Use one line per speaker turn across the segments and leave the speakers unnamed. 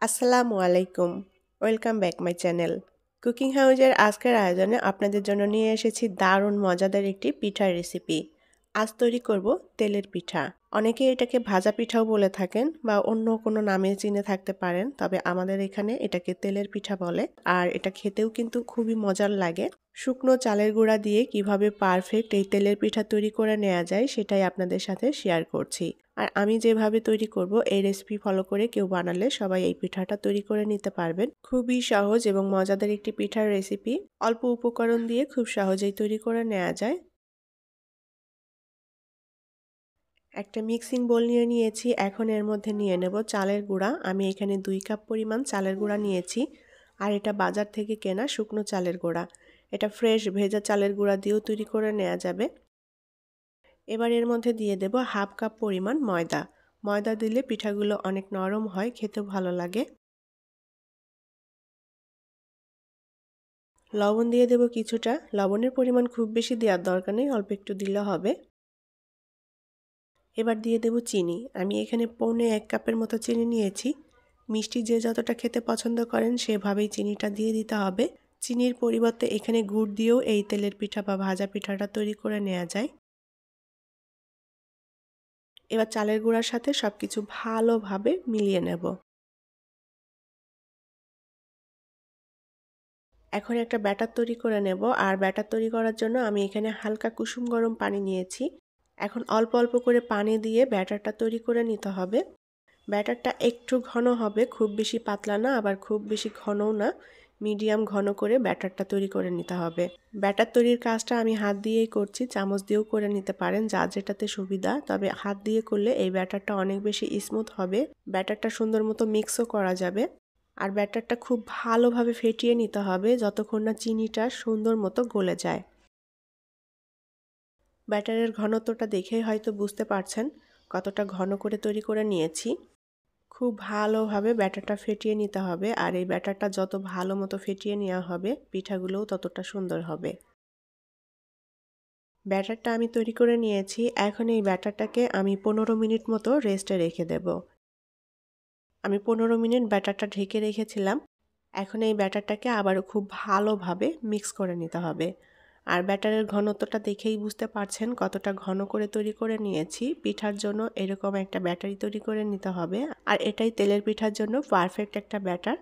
আসসালামু আলাইকুম। Welcome back my channel. Cooking হাউজের আজকের আয়োজনে আপনাদের জন্য নিয়ে এসেছি দারুণ মজাদার একটি পিঠার রেসিপি। আজ তৈরি করব তেলের পিঠা। অনেকে এটাকে ভাজা পিঠাও বলে থাকেন বা অন্য কোনো নামে চিনে থাকতে পারেন, তবে আমাদের এখানে এটাকে তেলের পিঠা বলে। আর এটা খেতেও কিন্তু খুবই মজার লাগে। শুকনো চালের গুঁড়া দিয়ে কিভাবে পারফেক্ট এই তেলের পিঠা তৈরি করে নেওয়া যায় সেটাই আপনাদের সাথে শেয়ার করছি। আর আমি যেভাবে তৈরি করব এই রেসিপি ফলো করে কেউ বানালে সবাই এই পিঠাটা তৈরি করে নিতে পারবেন। খুবই সহজ এবং মজাদার একটি পিঠার রেসিপি। অল্প উপকরণ দিয়ে খুব সহজেই তৈরি করে নেওয়া যায়। একটা মিক্সিং বোল নিয়ে নিয়েছি। এখন এর মধ্যে নিয়ে নেব চালের গুঁড়া। আমি এখানে 2 কাপ পরিমাণ চালের গুঁড়া নিয়েছি। আর এটা বাজার থেকে কেনা শুকনো চালের গুঁড়া। এটা ফ্রেশ ভেজা চালের গুঁড়া দিয়েও তৈরি করে নেওয়া যাবে। এবার এর মধ্যে দিয়ে দেব হাফ কাপ পরিমাণ ময়দা। ময়দা দিলে পিঠাগুলো অনেক নরম হয়, খেতেও ভালো লাগে। লবণ দিয়ে দেব কিছুটা। লবণের পরিমাণ খুব বেশি দেওয়ার দরকার নেই, অল্প একটু দিলে হবে। এবার দিয়ে দেব চিনি। আমি এখানে পৌনে 1 কাপের মতো চিনি নিয়েছি। মিষ্টি যে যতটা খেতে পছন্দ করেন সেভাবেই চিনিটা দিয়ে দিতে হবে। চিনির পরিবর্তে এখানে গুড় দিয়েও এই তেলের পিঠা বা ভাজা পিঠাটা তৈরি করে নেওয়া যায়। এবার চালের গুঁড়ার সাথে সবকিছু ভালোভাবে মিলিয়ে নেব। এখন একটা ব্যাটার তৈরি করে নেব। আর ব্যাটার তৈরি করার জন্য আমি এখানে হালকা কুসুম গরম পানি নিয়েছি। এখন অল্প অল্প করে পানি দিয়ে ব্যাটারটা তৈরি করে নিতে হবে। ব্যাটারটা একটু ঘন হবে, খুব বেশি পাতলা না আবার খুব বেশি ঘনও না, মিডিয়াম ঘন করে ব্যাটারটা তৈরি করে নিতে হবে। ব্যাটার তৈরির কাজটা আমি হাত দিয়েই করছি, চামচ দিয়েও করে নিতে পারেন, যার যেটাতে সুবিধা। তবে হাত দিয়ে করলে এই ব্যাটারটা অনেক বেশি স্মুথ হবে, ব্যাটারটা সুন্দর মতো মিক্সও করা যাবে। আর ব্যাটারটা খুব ভালোভাবে ফেটিয়ে নিতে হবে যতক্ষণ না চিনিটা সুন্দর মতো গলে যায়। ব্যাটারের ঘনত্বটা দেখেই হয়তো বুঝতে পারছেন কতটা ঘন করে তৈরি করে নিয়েছি। খুব ভালোভাবে ব্যাটারটা ফেটিয়ে নিতে হবে। আর এই ব্যাটারটা যত ভালো মতো ফেটিয়ে নেওয়া হবে পিঠাগুলোও ততটা সুন্দর হবে। ব্যাটারটা আমি তৈরি করে নিয়েছি। এখন এই ব্যাটারটাকে আমি 15 মিনিট মতো রেস্টে রেখে দেব। আমি 15 মিনিট ব্যাটারটা ঢেকে রেখেছিলাম। এখন এই ব্যাটারটাকে আবারও খুব ভালোভাবে মিক্স করে নিতে হবে। আর ব্যাটারের ঘনত্বটা দেখেই বুঝতে পারছেন কতটা ঘন করে তৈরি করে নিয়েছি। পিঠার জন্য এরকম একটা ব্যাটারি তৈরি করে নিতে হবে। আর এটাই তেলের পিঠার জন্য পারফেক্ট একটা ব্যাটার।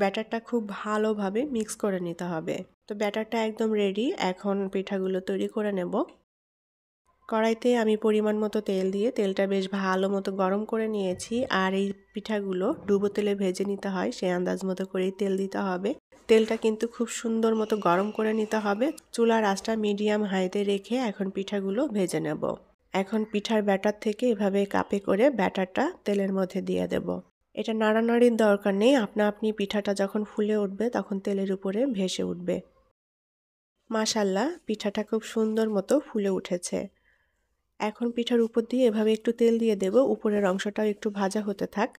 ব্যাটারটা খুব ভালোভাবে মিক্স করে নিতে হবে। তো ব্যাটারটা একদম রেডি। এখন পিঠাগুলো তৈরি করে নেব। কড়াইতে আমি পরিমাণ মতো তেল দিয়ে তেলটা বেশ ভালো মতো গরম করে নিয়েছি। আর এই পিঠাগুলো ডুবো তেলে ভেজে নিতে হয়, সেই আন্দাজ মতো করেই তেল দিতে হবে। তেলটা কিন্তু খুব সুন্দর মতো গরম করে নিতে হবে। চুলার আঁচটা মিডিয়াম হাইতে রেখে এখন পিঠাগুলো ভেজে নেব। এখন পিঠার ব্যাটার থেকে এভাবে কাপে করে ব্যাটারটা তেলের মধ্যে দিয়ে দেব। এটা নাড়ানাড়ির দরকার নেই, আপনা আপনি পিঠাটা যখন ফুলে উঠবে তখন তেলের উপরে ভেসে উঠবে। মাশাআল্লাহ, পিঠাটা খুব সুন্দর মতো ফুলে উঠেছে। এখন পিঠার উপর দিয়ে এভাবে একটু তেল দিয়ে দেব, উপরের অংশটাও একটু ভাজা হতে থাক।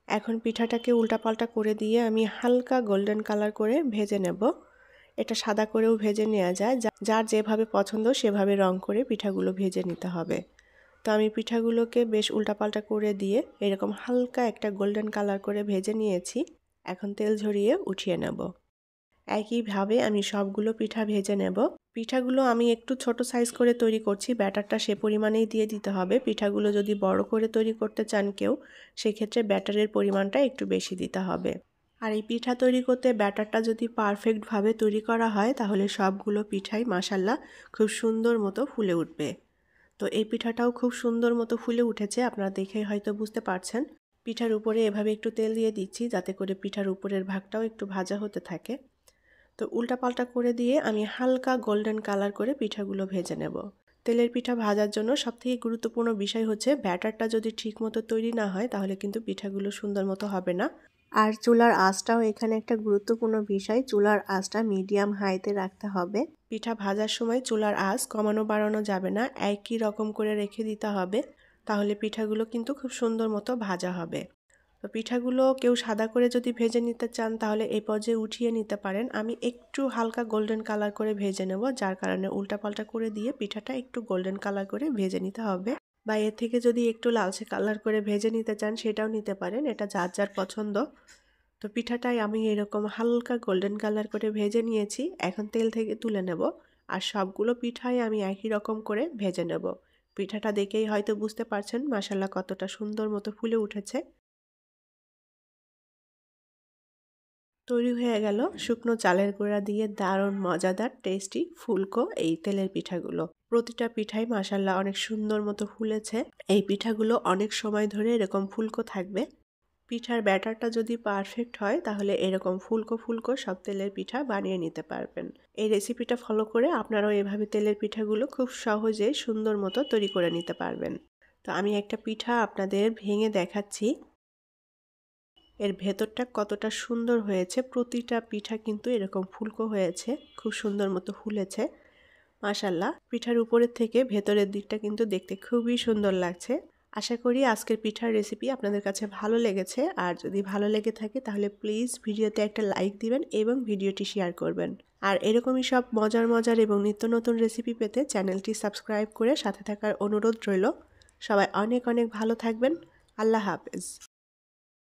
এখন পিঠাটাকে উল্টাপাল্টা করে দিয়ে আমি হালকা গোল্ডেন কালার করে ভেজে নেব। এটা সাদা করেও ভেজে নেওয়া যায়, যার যেভাবে পছন্দ সেভাবে রং করে পিঠাগুলো ভেজে নিতে হবে। তো আমি পিঠাগুলোকে বেশ উল্টাপাল্টা করে দিয়ে এরকম হালকা একটা গোল্ডেন কালার করে ভেজে নিয়েছি। এখন তেল ঝরিয়ে উঠিয়ে নেব। একইভাবে আমি সবগুলো পিঠা ভেজে নেব। পিঠাগুলো আমি একটু ছোট সাইজ করে তৈরি করছি, ব্যাটারটা সে পরিমাণেই দিয়ে দিতে হবে। পিঠাগুলো যদি বড় করে তৈরি করতে চান কেউ, সেক্ষেত্রে ব্যাটারের পরিমাণটা একটু বেশি দিতে হবে। আর এই পিঠা তৈরি করতে ব্যাটারটা যদি পারফেক্টভাবে তৈরি করা হয় তাহলে সবগুলো পিঠাই মাশাআল্লাহ খুব সুন্দর মতো ফুলে উঠবে। তো এই পিঠাটাও খুব সুন্দর মতো ফুলে উঠেছে, আপনারা দেখে হয়তো বুঝতে পারছেন। পিঠার উপরে এভাবে একটু তেল দিয়ে দিচ্ছি যাতে করে পিঠার উপরের ভাগটাও একটু ভাজা হতে থাকে। তো উল্টাপাল্টা করে দিয়ে আমি হালকা গোল্ডেন কালার করে পিঠাগুলো ভেজে নেব। তেলের পিঠা ভাজার জন্য সবথেকে গুরুত্বপূর্ণ বিষয় হচ্ছে ব্যাটারটা যদি ঠিকমতো তৈরি না হয় তাহলে কিন্তু পিঠাগুলো সুন্দর মতো হবে না। আর চুলার আঁচটাও এখানে একটা গুরুত্বপূর্ণ বিষয়, চুলার আঁচটা মিডিয়াম হাইতে রাখতে হবে। পিঠা ভাজার সময় চুলার আঁচ কমানো বাড়ানো যাবে না, একই রকম করে রেখে দিতে হবে, তাহলে পিঠাগুলো কিন্তু খুব সুন্দর মতো ভাজা হবে। তো পিঠাগুলো কেউ সাদা করে যদি ভেজে নিতে চান তাহলে এই পর্যায়ে উঠিয়ে নিতে পারেন। আমি একটু হালকা গোল্ডেন কালার করে ভেজে নেব, যার কারণে উল্টাপাল্টা করে দিয়ে পিঠাটা একটু গোল্ডেন কালার করে ভেজে নিতে হবে। বা এর থেকে যদি একটু লালচে কালার করে ভেজে নিতে চান সেটাও নিতে পারেন, এটা যার যার পছন্দ। তো পিঠাটাই আমি এরকম হালকা গোল্ডেন কালার করে ভেজে নিয়েছি। এখন তেল থেকে তুলে নেব। আর সবগুলো পিঠাই আমি একই রকম করে ভেজে নেব। পিঠাটা দেখেই হয়তো বুঝতে পারছেন মাশাআল্লাহ কতটা সুন্দর মতো ফুলে উঠেছে। তৈরি হয়ে গেল শুকনো চালের গুঁড়া দিয়ে দারুণ মজাদার টেস্টি ফুলকো এই তেলের পিঠাগুলো। প্রতিটা পিঠাই মাশাআল্লাহ অনেক সুন্দর মতো ফুলেছে। এই পিঠাগুলো অনেক সময় ধরে এরকম ফুলকো থাকবে। পিঠার ব্যাটারটা যদি পারফেক্ট হয় তাহলে এরকম ফুলকো ফুলকো সব তেলের পিঠা বানিয়ে নিতে পারবেন। এই রেসিপিটা ফলো করে আপনারাও এভাবে তেলের পিঠাগুলো খুব সহজে সুন্দর মতো তৈরি করে নিতে পারবেন। তো আমি একটা পিঠা আপনাদের ভেঙে দেখাচ্ছি। এর ভেতরটা কতটা সুন্দর হয়েছে। প্রতিটা পিঠা কিন্তু এরকম ফুলকো হয়েছে, খুব সুন্দর মতো ফুলেছে। মাশাআল্লাহ, পিঠার উপরের থেকে ভেতরের দিকটা কিন্তু দেখতে খুবই সুন্দর লাগছে। আশা করি আজকের পিঠার রেসিপি আপনাদের কাছে ভালো লেগেছে। আর যদি ভালো লেগে থাকে তাহলে প্লিজ ভিডিওতে একটা লাইক দিবেন এবং ভিডিওটি শেয়ার করবেন। আর এরকমই সব মজার মজার এবং নিত্য নতুন রেসিপি পেতে চ্যানেলটি সাবস্ক্রাইব করে সাথে থাকার অনুরোধ রইল। সবাই অনেক অনেক ভালো থাকবেন। আল্লাহ হাফেজ।